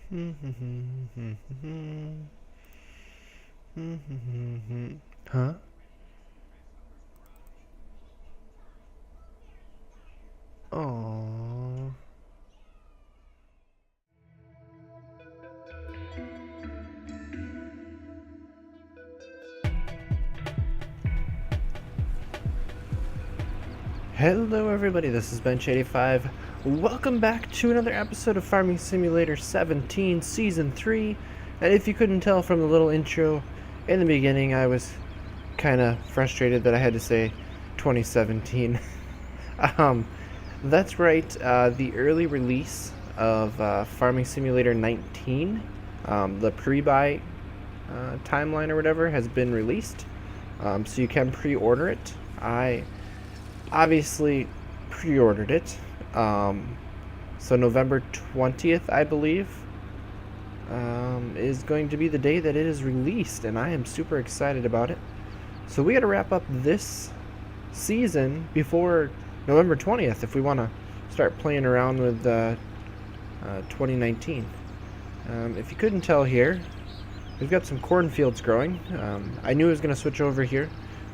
Huh? Oh. Hello everybody, this is Bench85. Welcome back to another episode of Farming Simulator 17 Season 3. And if you couldn't tell from the little intro in the beginning, I was kind of frustrated that I had to say 2017. That's right, the early release of Farming Simulator 19, the pre-buy timeline or whatever, has been released. So you can pre-order it. I obviously pre-ordered it. So November 20th, I believe, is going to be the day that it is released, and I am super excited about it. So we got to wrap up this season before November 20th if we want to start playing around with 2019. If you couldn't tell here, we've got some cornfields growing. I knew I was going to switch over here.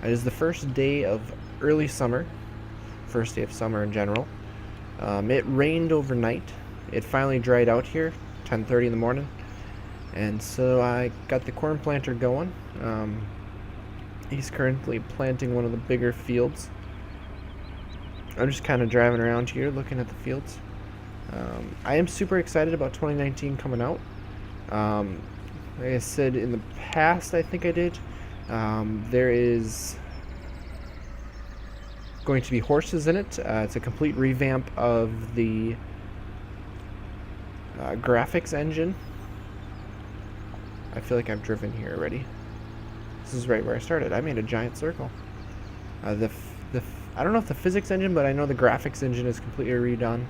It is the first day of early summer, first day of summer in general. It rained overnight. It finally dried out here, 10:30 in the morning, and so I got the corn planter going. He's currently planting one of the bigger fields. I'm just kind of driving around here looking at the fields. I am super excited about 2019 coming out. Like I said in the past, I think I did, there is going to be horses in it. It's a complete revamp of the graphics engine. I feel like I've driven here already. This is right where I started. I made a giant circle. I don't know if the physics engine, but I know the graphics engine is completely redone.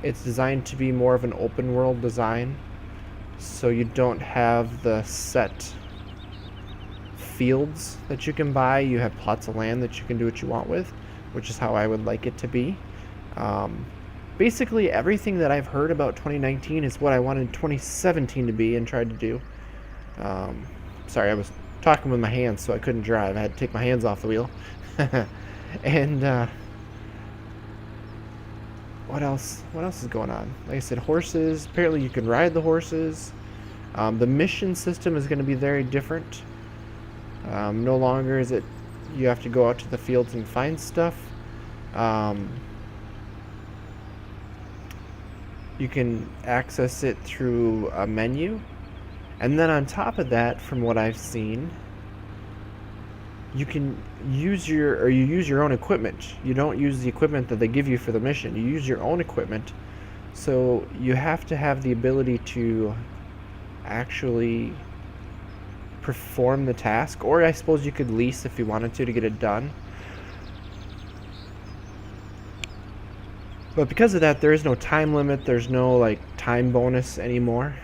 It's designed to be more of an open world design, so you don't have the set fields that you can buy. You have plots of land that you can do what you want with, which is how I would like it to be. Basically everything that I've heard about 2019 is what I wanted 2017 to be and tried to do. Sorry, I was talking with my hands, so I couldn't drive. I had to take my hands off the wheel. And what else is going on? Like I said, horses. Apparently you can ride the horses. The mission system is going to be very different. No longer is it you have to go out to the fields and find stuff. You can access it through a menu, and then on top of that, from what I've seen, you can use your own equipment. You don't use the equipment that they give you for the mission. You use your own equipment. So you have to have the ability to actually perform the task, or I suppose you could lease if you wanted to get it done. But because of that, there is no time limit. There's no like time bonus anymore.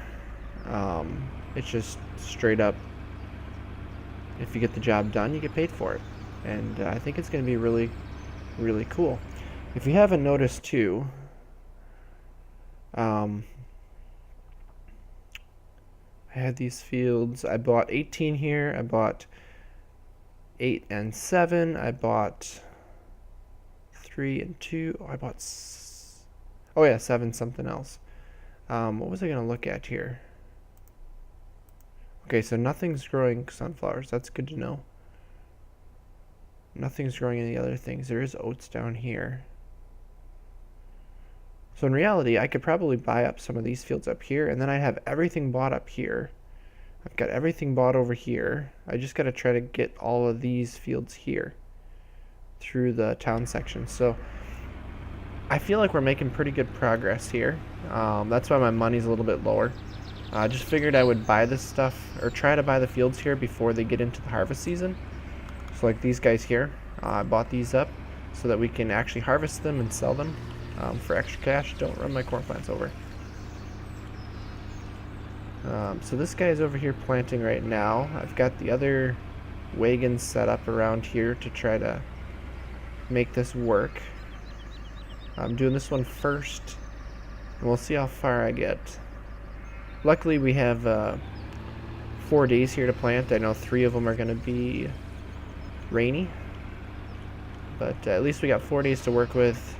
It's just straight up, if you get the job done, you get paid for it. And I think it's going to be really, really cool. If you haven't noticed too, I had these fields. I bought 18 here. I bought 8 and 7. I bought 3 and 2. Oh, I bought 7 something else. What was I going to look at here? Okay, so nothing's growing sunflowers. That's good to know. Nothing's growing any other things. There is oats down here. So in reality, I could probably buy up some of these fields up here, and then I'd have everything bought up here. I've got everything bought over here. I just got to try to get all of these fields here through the town section. So I feel like we're making pretty good progress here. That's why my money's a little bit lower. I just figured I would buy this stuff, or try to buy the fields here before they get into the harvest season. So like these guys here, I bought these up so that we can actually harvest them and sell them for extra cash. Don't run my corn plants over. So this guy's over here planting right now. I've got the other wagons set up around here to try to make this work. I'm doing this one first, and we'll see how far I get. Luckily, we have 4 days here to plant. I know 3 of them are going to be rainy, but at least we got 4 days to work with.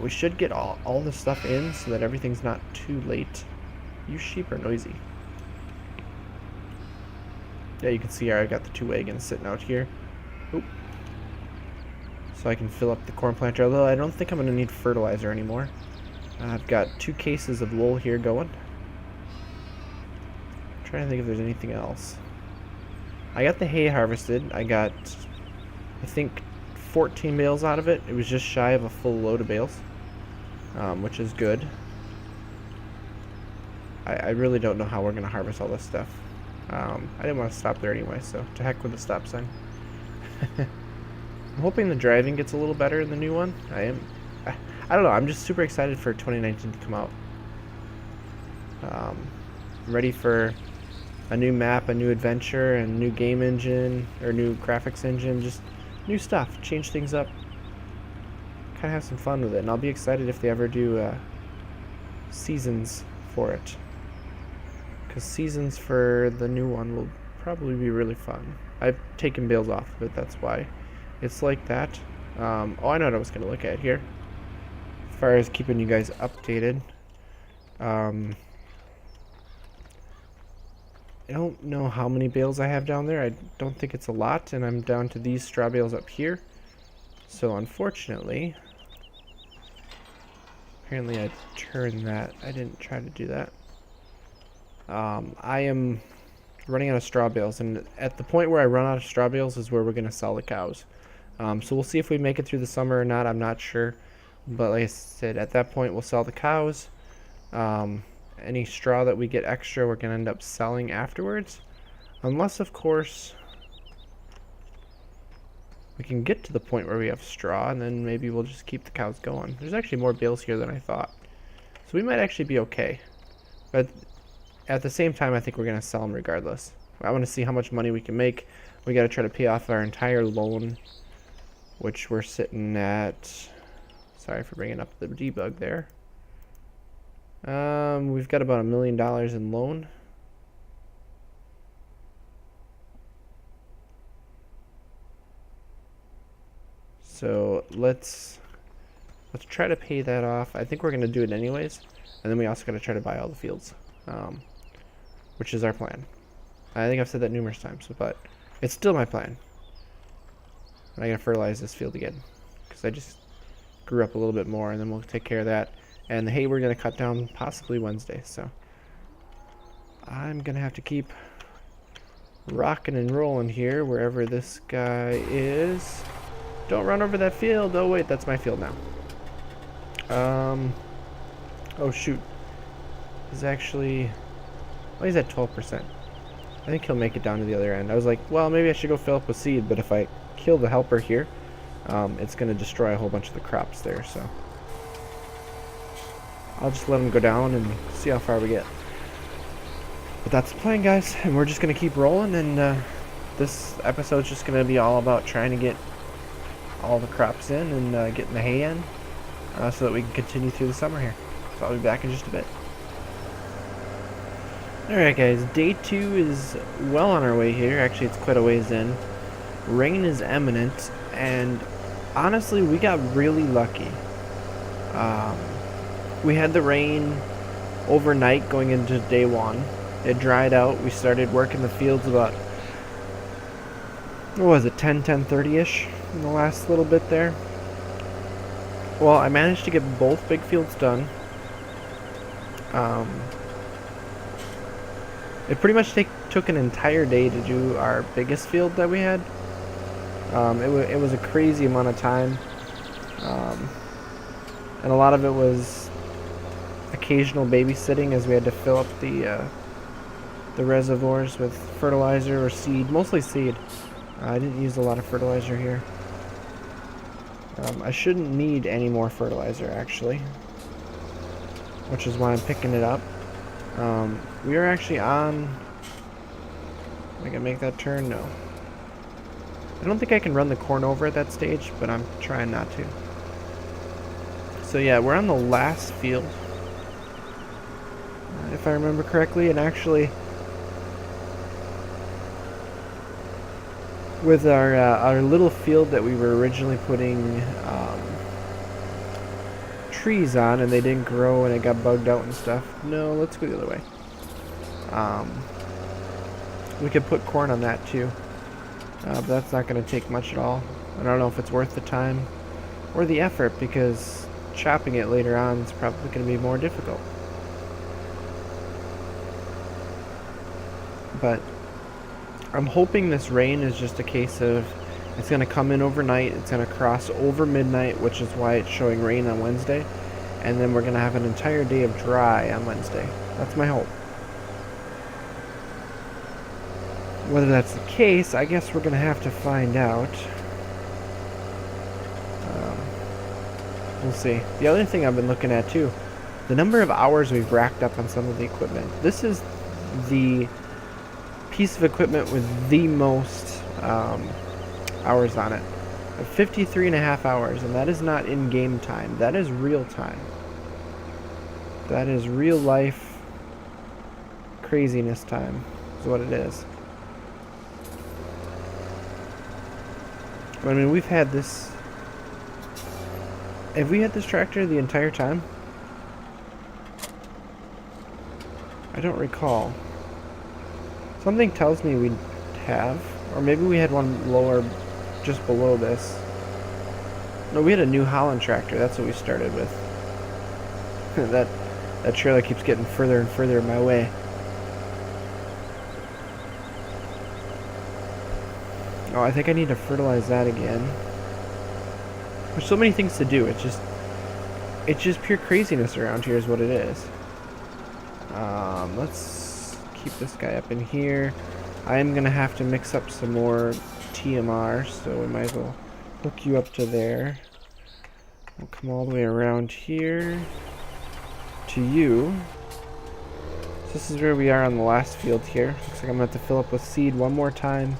We should get all the stuff in so that everything's not too late. You sheep are noisy. Yeah, you can see I got the 2 wagons sitting out here. Oop. So I can fill up the corn planter, although I don't think I'm going to need fertilizer anymore. I've got 2 cases of wool here going. I'm trying to think if there's anything else. I got the hay harvested. I got, I think, 14 bales out of it. It was just shy of a full load of bales, which is good. I really don't know how we're going to harvest all this stuff. I didn't want to stop there anyway, so to heck with the stop sign. I'm hoping the driving gets a little better in the new one. I don't know, I'm just super excited for 2019 to come out. I'm ready for a new map, a new adventure, and new game engine, or new graphics engine, just new stuff, change things up, kind of have some fun with it, and I'll be excited if they ever do seasons for it, because seasons for the new one will probably be really fun. I've taken bales off of it, that's why it's like that. Oh, I know what I was going to look at here, as far as keeping you guys updated. I don't know how many bales I have down there. I don't think it's a lot, and I'm down to these straw bales up here. So unfortunately, apparently I turned that. I didn't try to do that. I am running out of straw bales, and at the point where I run out of straw bales is where we're going to sell the cows. So we'll see if we make it through the summer or not. I'm not sure. But like I said, at that point we'll sell the cows. Any straw that we get extra, we're going to end up selling afterwards. Unless, of course, we can get to the point where we have straw, and then maybe we'll just keep the cows going. There's actually more bales here than I thought. So we might actually be okay. But at the same time, I think we're going to sell them regardless. I want to see how much money we can make. We got to try to pay off our entire loan, which we're sitting at... Sorry for bringing up the debug there. We've got about $1 million in loan. So let's try to pay that off. I think we're gonna do it anyways, and then we also gotta try to buy all the fields, which is our plan. I think I've said that numerous times, but it's still my plan. I gotta fertilize this field again because I just grew up a little bit more, and then we'll take care of that. And the hay we're going to cut down possibly Wednesday, so I'm going to have to keep rocking and rolling here wherever this guy is. Don't run over that field. Oh wait, that's my field now. Oh shoot. He's actually, oh, he's at 12%. I think he'll make it down to the other end. I was like, well, maybe I should go fill up with seed, but if I kill the helper here, it's going to destroy a whole bunch of the crops there, so I'll just let him go down and see how far we get. But that's the plan, guys, and we're just going to keep rolling, and this episode's just going to be all about trying to get all the crops in and getting the hay in so that we can continue through the summer here. So I'll be back in just a bit. Alright guys, day 2 is well on our way here. Actually, it's quite a ways in. Rain is imminent, and honestly, we got really lucky. We had the rain overnight going into day 1. It dried out. We started working the fields about, what was it, 10:30ish in the last little bit there. Well, I managed to get both big fields done. It pretty much took an entire day to do our biggest field that we had. It was a crazy amount of time, and a lot of it was occasional babysitting as we had to fill up the reservoirs with fertilizer or seed, mostly seed. I didn't use a lot of fertilizer here. I shouldn't need any more fertilizer actually, which is why I'm picking it up. We are actually on... I can make that turn? No. I don't think I can run the corn over at that stage, but I'm trying not to. So yeah, we're on the last field. if I remember correctly, and actually with our little field that we were originally putting trees on, and they didn't grow and it got bugged out and stuff. No, let's go the other way. We could put corn on that too, but that's not going to take much at all. I don't know if it's worth the time or the effort, because chopping it later on is probably going to be more difficult. But I'm hoping this rain is just a case of it's going to come in overnight, it's going to cross over midnight, which is why it's showing rain on Wednesday, and then we're going to have an entire day of dry on Wednesday. That's my hope. Whether that's the case, I guess we're going to have to find out. We'll see. The other thing I've been looking at too, the number of hours we've racked up on some of the equipment. This is the piece of equipment with the most hours on it. 53.5 hours, and that is not in-game time. That is real time. That is real life craziness time is what it is. I mean, we've had this... Have we had this tractor the entire time? I don't recall. Something tells me we have. Or maybe we had one lower, just below this. No, we had a New Holland tractor. That's what we started with. that trailer keeps getting further and further my way. Oh, I think I need to fertilize that again. There's so many things to do. It's just pure craziness around here is what it is. Let's keep this guy up in here. I am gonna have to mix up some more TMR, so we might as well hook you up to there. We'll come all the way around here to you. So this is where we are on the last field here. Looks like I'm gonna have to fill up with seed one more time.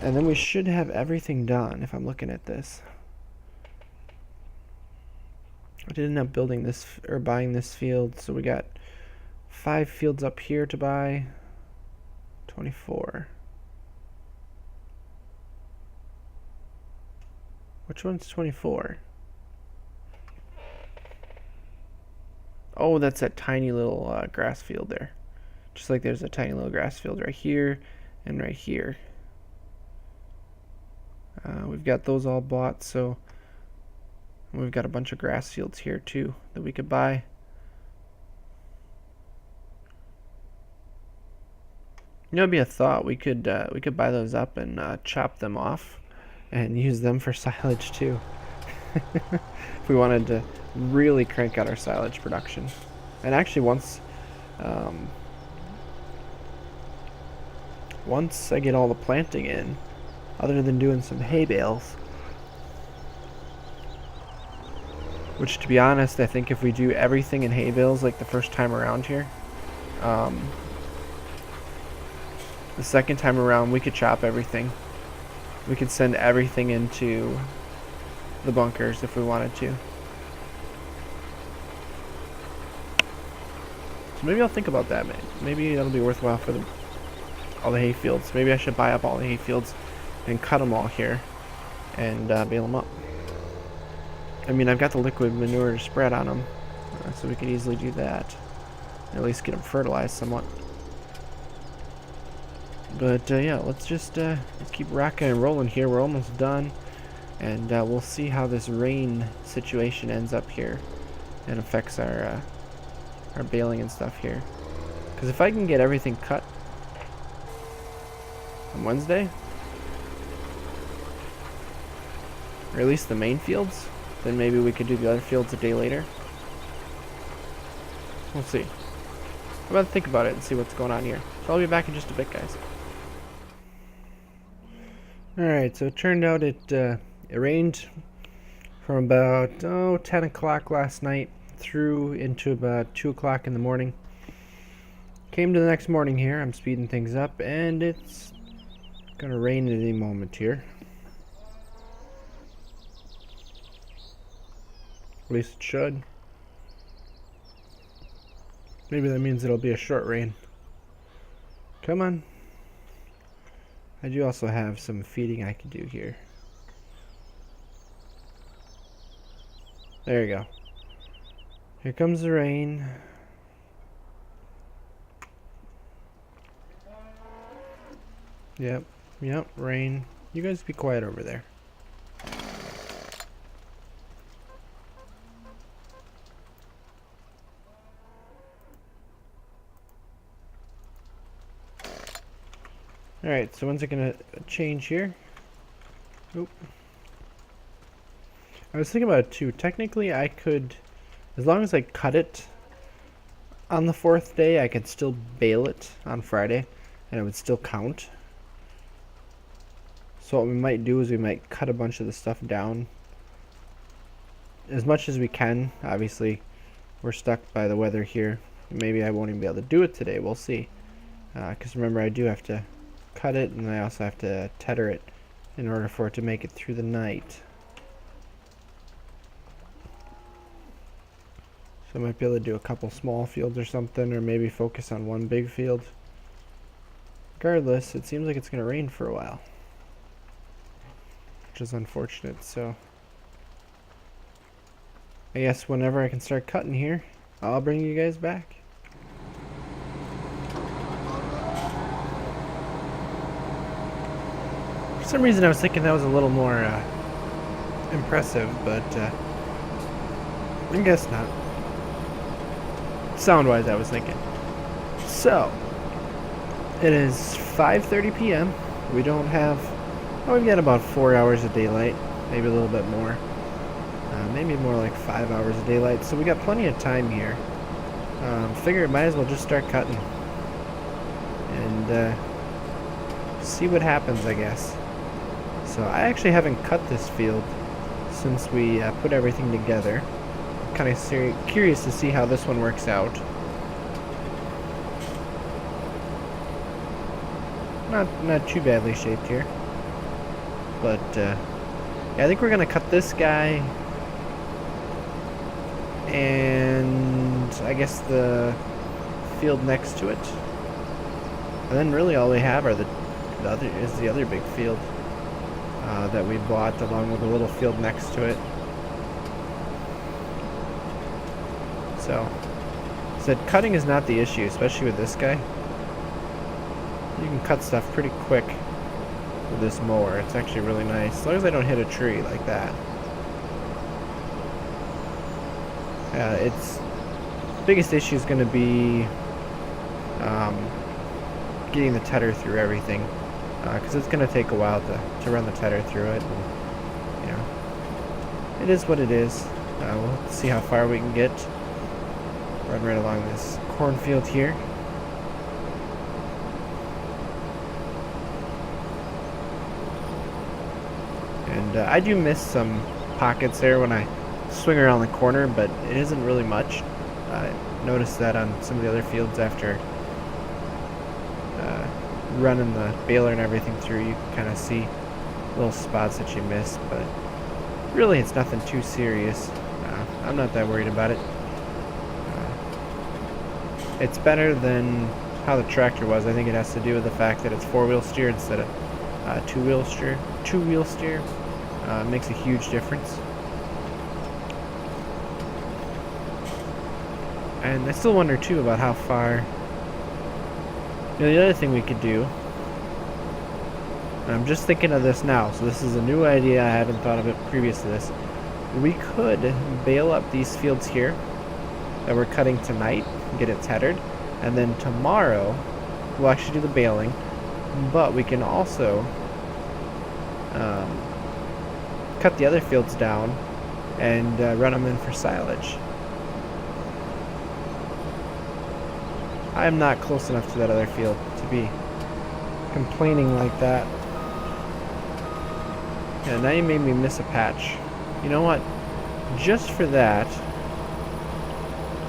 And then we should have everything done if I'm looking at this. I did end up building this, or buying this field, so we got 5 fields up here to buy. 24. Which one's 24? Oh, that's that tiny little grass field there. Just like there's a tiny little grass field right here and right here. We've got those all bought, so we've got a bunch of grass fields here too that we could buy. You know, it'd be a thought we could buy those up and chop them off and use them for silage too. If we wanted to really crank out our silage production. And actually, once I get all the planting in, other than doing some hay bales, which, to be honest, I think if we do everything in hay bales like the first time around here, the second time around we could chop everything. We could send everything into the bunkers if we wanted to. So maybe I'll think about that. Maybe that'll be worthwhile for all the hay fields. Maybe I should buy up all the hay fields and cut them all here and bale them up. I mean, I've got the liquid manure to spread on them, so we could easily do that. At least get them fertilized somewhat. But yeah, let's keep rocking and rolling here. We're almost done, and we'll see how this rain situation ends up here and affects our baling and stuff here. Because if I can get everything cut on Wednesday, or at least the main fields, then maybe we could do the other fields a day later. We'll see. I'm about to think about it and see what's going on here. So I'll be back in just a bit, guys. Alright, so it turned out it rained from about 10 o'clock last night through into about 2 o'clock in the morning. Came to the next morning here, I'm speeding things up, and it's gonna rain at any moment here. At least it should. Maybe that means it'll be a short rain. Come on. I do also have some feeding I could do here. There you go. Here comes the rain. Yep, rain. You guys be quiet over there. Alright, so when's it gonna change here? Oop. I was thinking about it too. Technically, I could, as long as I cut it on the 4th day, I could still bale it on Friday, and it would still count. So what we might do is we might cut a bunch of the stuff down as much as we can. Obviously, we're stuck by the weather here. Maybe I won't even be able to do it today. We'll see. Because remember, I do have to cut it, and I also have to tether it in order for it to make it through the night. So I might be able to do a couple small fields or something, or maybe focus on one big field. Regardless, it seems like it's going to rain for a while, which is unfortunate. So I guess whenever I can start cutting here, I'll bring you guys back. For some reason I was thinking that was a little more impressive, but I guess not. Sound-wise, I was thinking. So, it is 5:30 p.m. We don't have... Oh, we've got about 4 hours of daylight. Maybe a little bit more. Maybe more like 5 hours of daylight. So we got plenty of time here. Figure it might as well just start cutting. And see what happens, I guess. So I actually haven't cut this field since we put everything together. Kind of curious to see how this one works out. Not too badly shaped here, but yeah, I think we're gonna cut this guy, and I guess the field next to it, and then really all we have are the other big field that we bought, along with a little field next to it. So, cutting is not the issue, especially with this guy. You can cut stuff pretty quick with this mower. It's actually really nice, as long as I don't hit a tree like that. Its biggest issue is going to be getting the tether through everything, because it's going to take a while to run the tether through it. And, you know, it is what it is. We'll see how far we can get. Run right along this cornfield here. And I do miss some pockets there when I swing around the corner, but it isn't really much. I noticed that on some of the other fields after running the baler and everything through, you can kind of see little spots that you miss, but really it's nothing too serious. I'm not that worried about it. It's better than how the tractor was. I think it has to do with the fact that it's 4-wheel steer instead of 2-wheel steer. 2-wheel steer makes a huge difference. And I still wonder too about how far. You know, the other thing we could do, and I'm just thinking of this now, so this is a new idea, I hadn't thought of it previous to this. We could bale up these fields here that we're cutting tonight, get it tethered, and then tomorrow we'll actually do the baling, but we can also cut the other fields down and run them in for silage. I am not close enough to that other field to be complaining like that. Yeah, now you made me miss a patch. You know what? Just for that,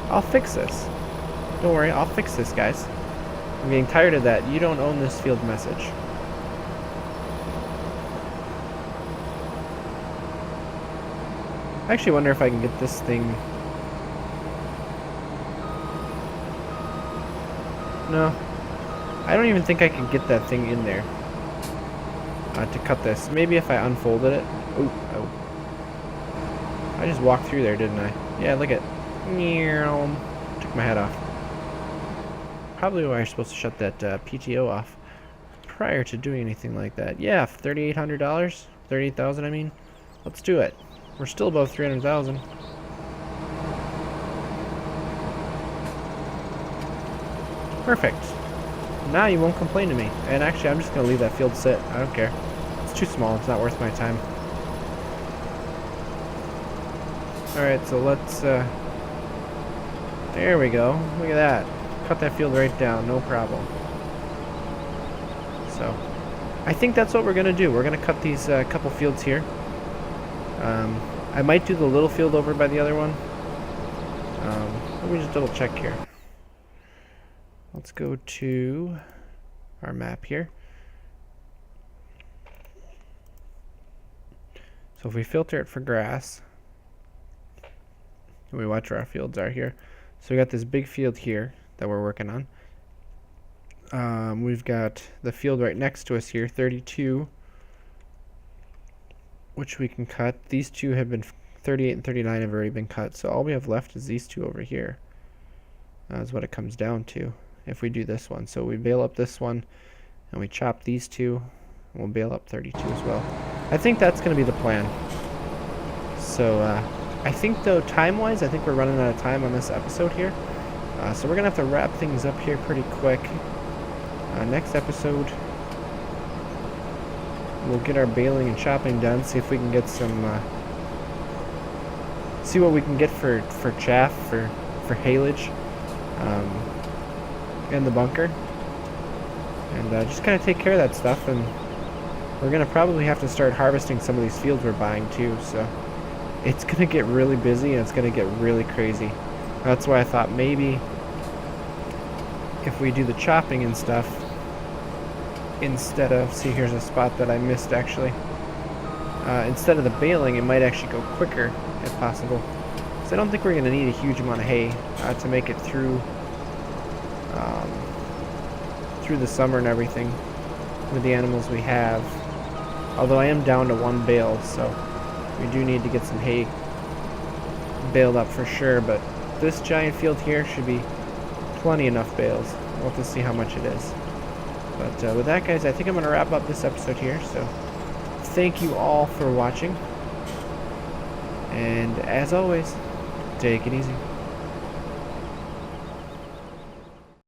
I'll fix this. Don't worry, I'll fix this, guys. I'm getting tired of that. You don't own this field message. I actually wonder if I can get this thing No. I don't even think I could get that thing in there to cut this. Maybe if I unfolded it. Oh. I just walked through there, didn't I? Yeah, look at. Took my head off. Probably why you're supposed to shut that PTO off prior to doing anything like that. Yeah, $3,800, $38,000. I mean, let's do it. We're still above 300,000. Perfect. Now you won't complain to me. And actually, I'm just gonna leave that field sit. I don't care. It's too small. It's not worth my time. All right, so let's. There we go. Look at that. Cut that field right down, no problem. So, I think that's what we're gonna do. We're gonna cut these couple fields here. I might do the little field over by the other one. Let me just double check here. Let's go to our map here. So if we filter it for grass, and we watch where our fields are here. So we got this big field here that we're working on. We've got the field right next to us here, 32, which we can cut. These two have been, 38 and 39 have already been cut, so all we have left is these two over here. Is what it comes down to if we do this one. So we bale up this one, and we chop these two, and we'll bale up 32 as well. I think that's going to be the plan. So I think, though, time-wise, I think we're running out of time on this episode here. So we're going to have to wrap things up here pretty quick. Next episode, we'll get our baling and chopping done, see if we can get some, see what we can get for chaff, for haylage, in the bunker. And just kind of take care of that stuff, and we're going to probably have to start harvesting some of these fields we're buying too, so it's going to get really busy and it's going to get really crazy. That's why I thought maybe if we do the chopping and stuff instead of, see, here's a spot that I missed actually, instead of the baling, it might actually go quicker if possible. So I don't think we're going to need a huge amount of hay to make it through the summer and everything with the animals we have. Although I am down to one bale, so we do need to get some hay baled up for sure, but this giant field here should be plenty enough bales. We'll have to see how much it is. But with that, guys, I think I'm going to wrap up this episode here, so thank you all for watching, and as always, take it easy.